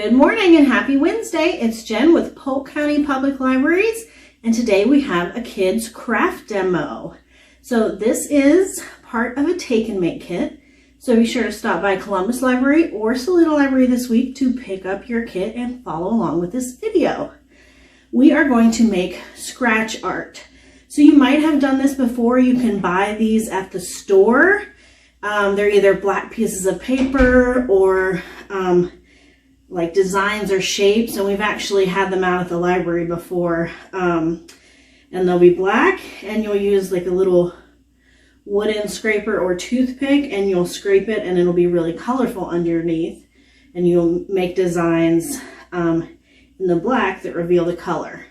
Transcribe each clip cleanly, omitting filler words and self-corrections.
Good morning and happy Wednesday. It's Jen with Polk County Public Libraries, and today we have a kids craft demo. So this is part of a take and make kit. So be sure to stop by Columbus Library or Saluda Library this week to pick up your kit and follow along with this video. We are going to make scratch art. So you might have done this before. You can buy these at the store. They're either black pieces of paper or like designs or shapes, and we've actually had them out at the library before. And they'll be black, and you'll use like a little wooden scraper or toothpick, and you'll scrape it, and it'll be really colorful underneath, and you'll make designs in the black that reveal the color.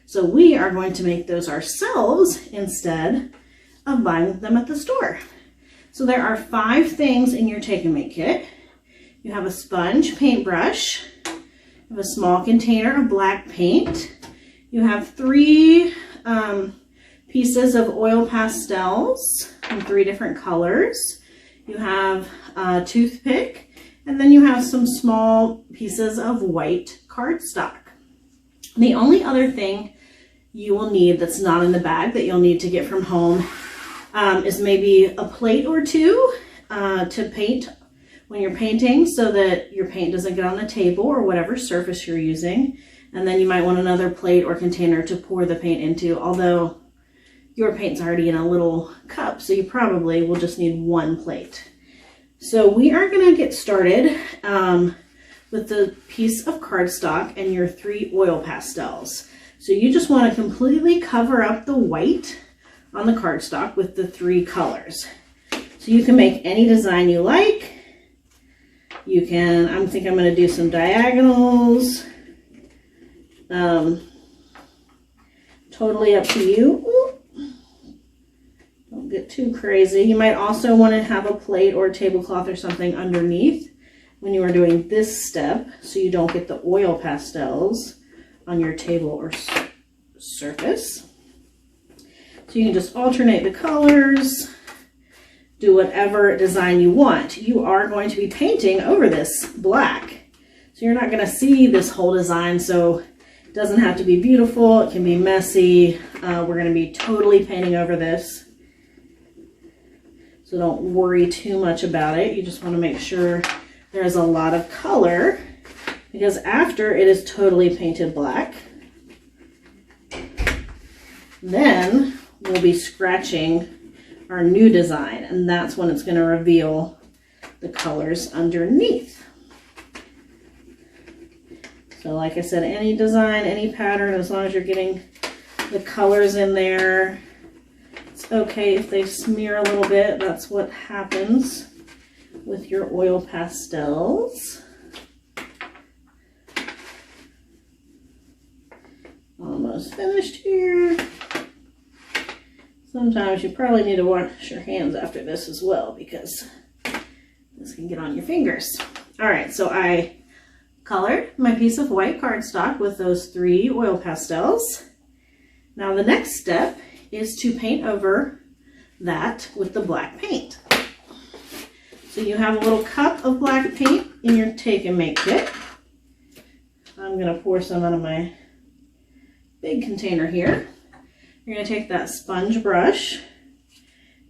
So we are going to make those ourselves instead of buying them at the store. So there are 5 things in your take and make kit. You have a sponge paintbrush, you have a small container of black paint, you have 3 pieces of oil pastels in 3 different colors, you have a toothpick, and then you have some small pieces of white cardstock. The only other thing you will need that's not in the bag that you'll need to get from home is maybe a plate or 2 to paint when you're painting, so that your paint doesn't get on the table or whatever surface you're using. And then you might want another plate or container to pour the paint into, although your paint's already in a little cup, so you probably will just need 1 plate. So we are going to get started with the piece of cardstock and your 3 oil pastels. So you just want to completely cover up the white on the cardstock with the 3 colors. So you can make any design you like. You can, I think I'm going to do some diagonals. Totally up to you. Ooh. Don't get too crazy. You might also want to have a plate or a tablecloth or something underneath when you are doing this step, so you don't get the oil pastels on your table or surface. So you can just alternate the colors. Do whatever design you want. You are going to be painting over this black. So you're not going to see this whole design, so it doesn't have to be beautiful. It can be messy. We're going to be totally painting over this. So don't worry too much about it. You just want to make sure there's a lot of color, because after it is totally painted black, then we'll be scratching our new design, and that's when it's going to reveal the colors underneath. So like I said, any design, any pattern, as long as you're getting the colors in there. It's okay if they smear a little bit. That's what happens with your oil pastels. Almost finished here. Sometimes you probably need to wash your hands after this as well, because this can get on your fingers. All right, so I colored my piece of white cardstock with those 3 oil pastels. Now the next step is to paint over that with the black paint. So you have a little cup of black paint in your take and make kit. I'm going to pour some out of my big container here. You're going to take that sponge brush,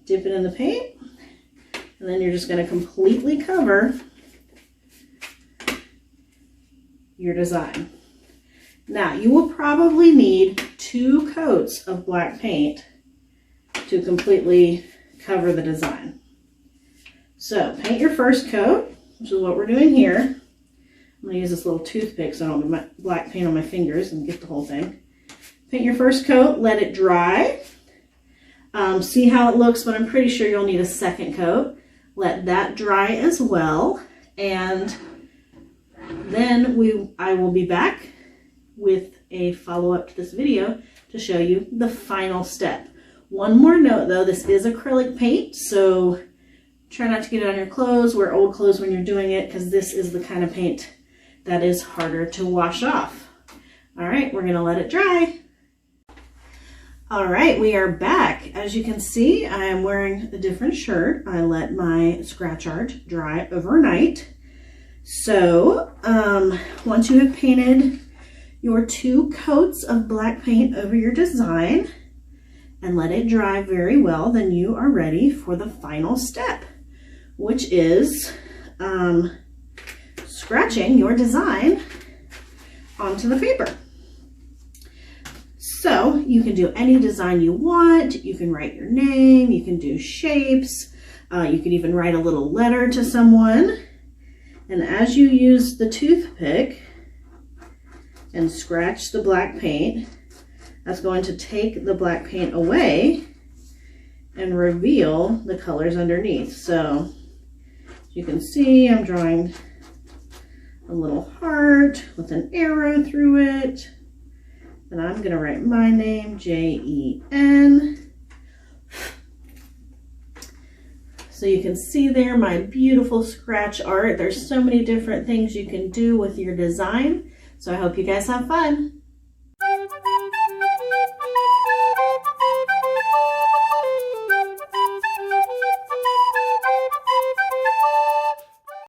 dip it in the paint, and then you're just going to completely cover your design. Now, you will probably need 2 coats of black paint to completely cover the design. So, paint your first coat, which is what we're doing here. I'm going to use this little toothpick so I don't get my black paint on my fingers and get the whole thing. Paint your first coat, let it dry. See how it looks, but I'm pretty sure you'll need a second coat. Let that dry as well. And then I will be back with a follow-up to this video to show you the final step. One more note though, this is acrylic paint, so try not to get it on your clothes. Wear old clothes when you're doing it, because this is the kind of paint that is harder to wash off. All right, we're gonna let it dry. All right, we are back. As you can see, I am wearing a different shirt. I let my scratch art dry overnight. So once you have painted your 2 coats of black paint over your design and let it dry very well, then you are ready for the final step, which is scratching your design onto the paper. So you can do any design you want. You can write your name, you can do shapes, you can even write a little letter to someone. And as you use the toothpick and scratch the black paint, that's going to take the black paint away and reveal the colors underneath. So you can see I'm drawing a little heart with an arrow through it. And I'm going to write my name, J-E-N. So you can see there my beautiful scratch art. There's so many different things you can do with your design. So I hope you guys have fun.